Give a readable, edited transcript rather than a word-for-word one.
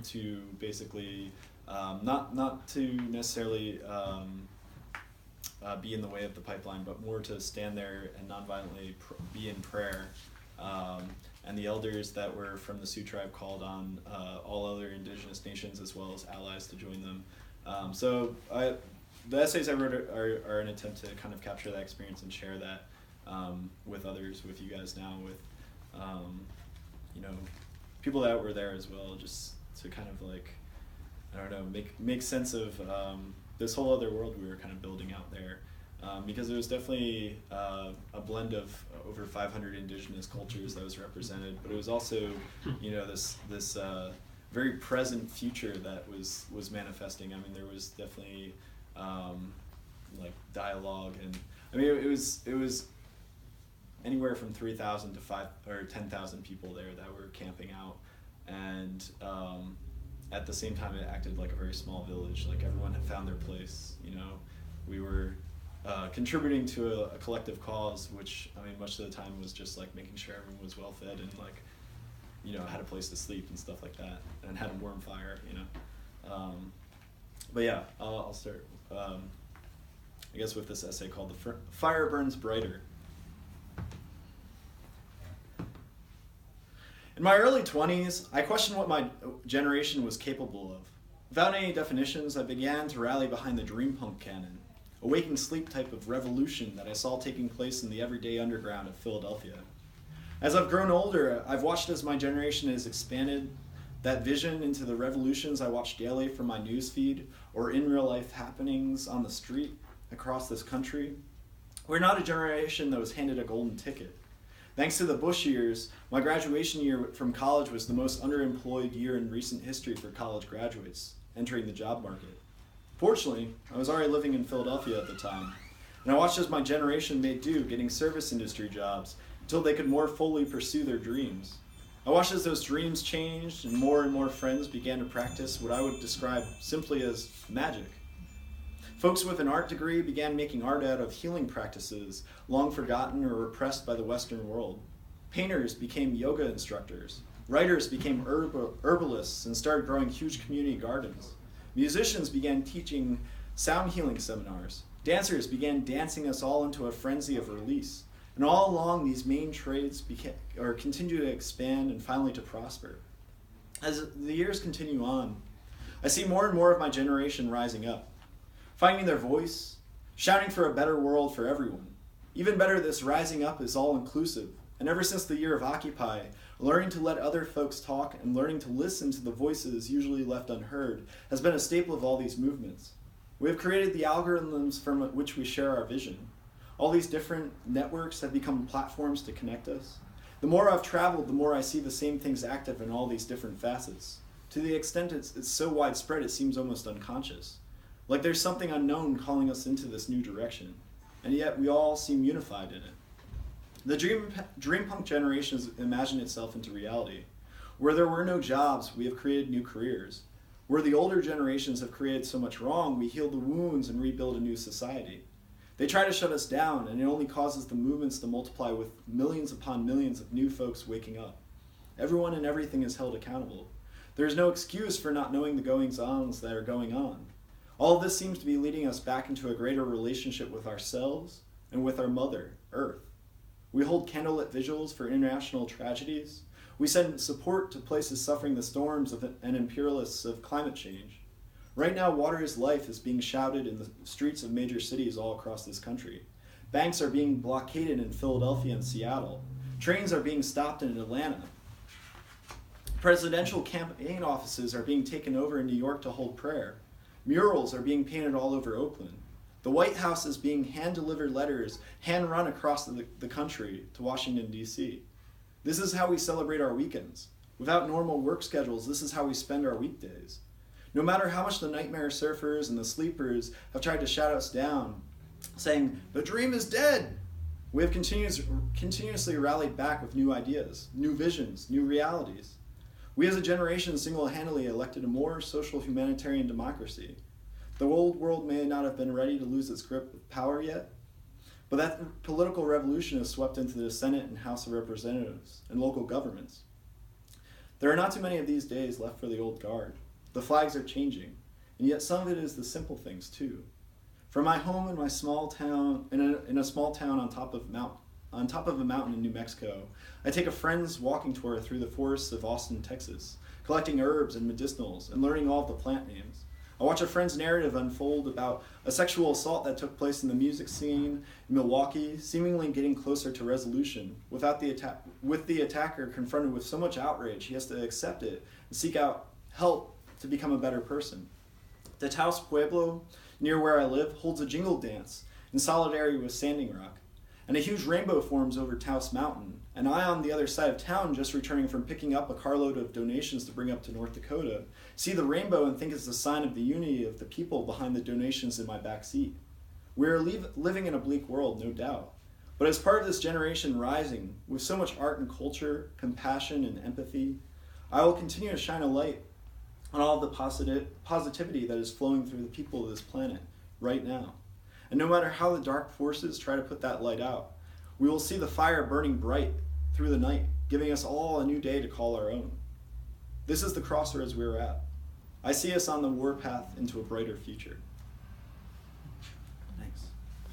to basically not to necessarily be in the way of the pipeline, but more to stand there and nonviolently be in prayer. And the elders that were from the Sioux tribe called on all other indigenous nations as well as allies to join them. The essays I wrote are an attempt to kind of capture that experience and share that with others, with you guys now, with people that were there as well, just to kind of like, I don't know, make sense of this whole other world we were kind of building out there. Because it was definitely a blend of over 500 indigenous cultures that was represented, but it was also, this very present future that was manifesting. I mean, there was definitely like dialogue, and I mean it was anywhere from 3,000 to 5 or 10,000 people there that were camping out, and at the same time it acted like a very small village. Like everyone had found their place. We were contributing to a collective cause, which I mean much of the time was just like making sure everyone was well fed and like had a place to sleep and stuff like that, and had a warm fire. But yeah, I'll start I guess with this essay called "The Fire Burns Brighter." In my early 20s, I questioned what my generation was capable of. Without any definitions, I began to rally behind the dream punk canon, a waking sleep type of revolution that I saw taking place in the everyday underground of Philadelphia. As I've grown older, I've watched as my generation has expanded that vision into the revolutions I watch daily from my newsfeed or in real life happenings on the street across this country. We're not a generation that was handed a golden ticket. Thanks to the Bush years, my graduation year from college was the most underemployed year in recent history for college graduates entering the job market. Fortunately, I was already living in Philadelphia at the time, and I watched as my generation made do getting service industry jobs until they could more fully pursue their dreams. I watched as those dreams changed and more friends began to practice what I would describe simply as magic. Folks with an art degree began making art out of healing practices long forgotten or repressed by the Western world. Painters became yoga instructors. Writers became herbalists and started growing huge community gardens. Musicians began teaching sound healing seminars. Dancers began dancing us all into a frenzy of release. And all along, these main trades continue to expand and finally to prosper. As the years continue on, I see more and more of my generation rising up, finding their voice, shouting for a better world for everyone. Even better, this rising up is all-inclusive. And ever since the year of Occupy, learning to let other folks talk and learning to listen to the voices usually left unheard has been a staple of all these movements. We have created the algorithms from which we share our vision. All these different networks have become platforms to connect us. The more I've traveled, the more I see the same things active in all these different facets. To the extent it's so widespread, it seems almost unconscious. Like there's something unknown calling us into this new direction, and yet we all seem unified in it. The dream punk generation has imagined itself into reality. Where there were no jobs, we have created new careers. Where the older generations have created so much wrong, we heal the wounds and rebuild a new society. They try to shut us down, and it only causes the movements to multiply with millions upon millions of new folks waking up. Everyone and everything is held accountable. There is no excuse for not knowing the goings-ons that are going on. All of this seems to be leading us back into a greater relationship with ourselves and with our mother, Earth. We hold candlelit vigils for international tragedies. We send support to places suffering the storms and imperialists of climate change. Right now, water is life is being shouted in the streets of major cities all across this country. Banks are being blockaded in Philadelphia and Seattle. Trains are being stopped in Atlanta. Presidential campaign offices are being taken over in New York to hold prayer. Murals are being painted all over Oakland. The White House is being hand-delivered letters, hand-run across the country to Washington, D.C. This is how we celebrate our weekends. Without normal work schedules, this is how we spend our weekdays. No matter how much the nightmare surfers and the sleepers have tried to shout us down, saying, "The dream is dead," we have continuously rallied back with new ideas, new visions, new realities. We as a generation single-handedly elected a more social humanitarian democracy. The old world may not have been ready to lose its grip of power yet, but that political revolution has swept into the Senate and House of Representatives and local governments. There are not too many of these days left for the old guard. The flags are changing, and yet some of it is the simple things too. From my home in my small town, in a small town on top of a mountain in New Mexico, I take a friend's walking tour through the forests of Austin, Texas, collecting herbs and medicinals and learning all of the plant names. I watch a friend's narrative unfold about a sexual assault that took place in the music scene in Milwaukee, seemingly getting closer to resolution, with the attacker confronted with so much outrage he has to accept it and seek out help to become a better person. The Taos Pueblo, near where I live, holds a jingle dance in solidarity with Standing Rock, and a huge rainbow forms over Taos Mountain, and I, on the other side of town, just returning from picking up a carload of donations to bring up to North Dakota, see the rainbow and think it's a sign of the unity of the people behind the donations in my back seat. We are living in a bleak world, no doubt, but as part of this generation rising, with so much art and culture, compassion and empathy, I will continue to shine a light on all of the positivity that is flowing through the people of this planet right now. And no matter how the dark forces try to put that light out, we will see the fire burning bright through the night, giving us all a new day to call our own. This is the crossroads we are at. I see us on the warpath into a brighter future.